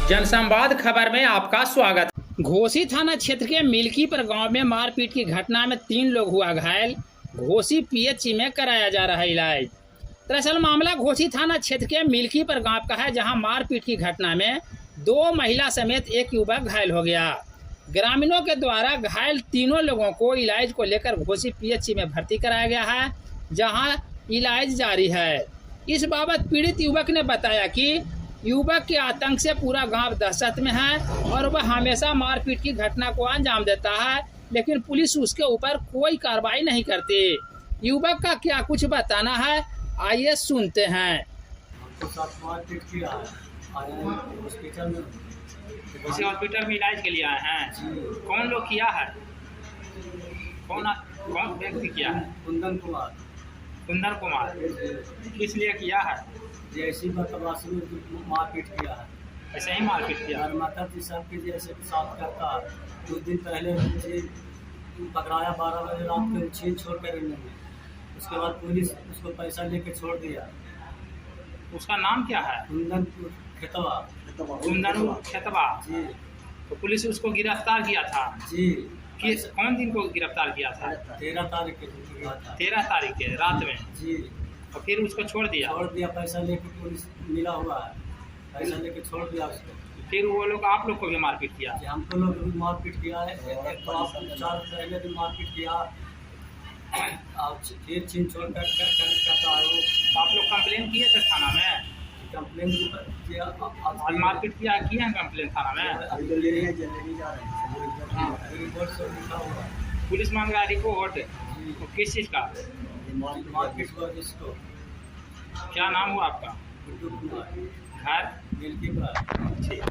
जनसंवाद खबर में आपका स्वागत। घोसी थाना क्षेत्र के मिल्कीपुर गांव में मारपीट की घटना में 3 लोग हुआ घायल। घोसी पीएचसी में कराया जा रहा इलाज। दरअसल मामला घोसी थाना क्षेत्र के मिल्कीपुर गांव का है, जहां मारपीट की घटना में 2 महिला समेत एक युवक घायल हो गया। ग्रामीणों के द्वारा घायल तीनों लोगों को इलाज को लेकर घोसी पीएचसी में भर्ती कराया गया है, जहां इलाज जारी है। इस बाबत पीड़ित युवक ने बताया कि युवक के आतंक से पूरा गांव दहशत में है और वह हमेशा मारपीट की घटना को अंजाम देता है, लेकिन पुलिस उसके ऊपर कोई कार्रवाई नहीं करती। युवक का क्या कुछ बताना है, आइए सुनते हैं। उसी हॉस्पिटल में इलाज के लिए आए हैं। कौन लोग किया है? कौन व्यक्ति किया है? कुंदन कुमार किस लिए किया है? जैसी बदतमीजी में मारपीट किया है। ऐसे ही मारपीट किया है। माता जी सबके जैसे साथ करता है। कुछ दिन पहले मुझे पकड़ाया 12 बजे रात को छीन छोड़ कर रहने में। उसके बाद पुलिस उसको पैसा लेके छोड़ दिया। उसका नाम क्या है? कुंदन खेतवा। कुंदन खेतवा जी। तो पुलिस उसको गिरफ्तार किया था जी। कौन दिन को गिरफ्तार किया था? 13 तारीख को। 13 तारीख के रात में। जी। और फिर उसको छोड़ दिया? पैसा लेके पुलिस मिला हुआ है, पैसा लेके छोड़ दिया उसको। फिर वो लोग आप लोग को भी मारपीट किया? हमको लोग भी मारपीट किया है। एक तो आप 4 पहले भी मारपीट किया और फिर छीन छोड़ कर करता है वो। तो आप लोग कंप्लेन किए थे थाना में? कंप्लेन किया। आज मारपीट किए हैं कंप्लेन थाना में? पुलिस मांग रहा है रिपोर्ट। तो किस चीज़ का? मारपीट हुआ जिसको। क्या नाम हुआ आपका? गुड्डू कुमार। घर? मिल्कीपुर। ठीक।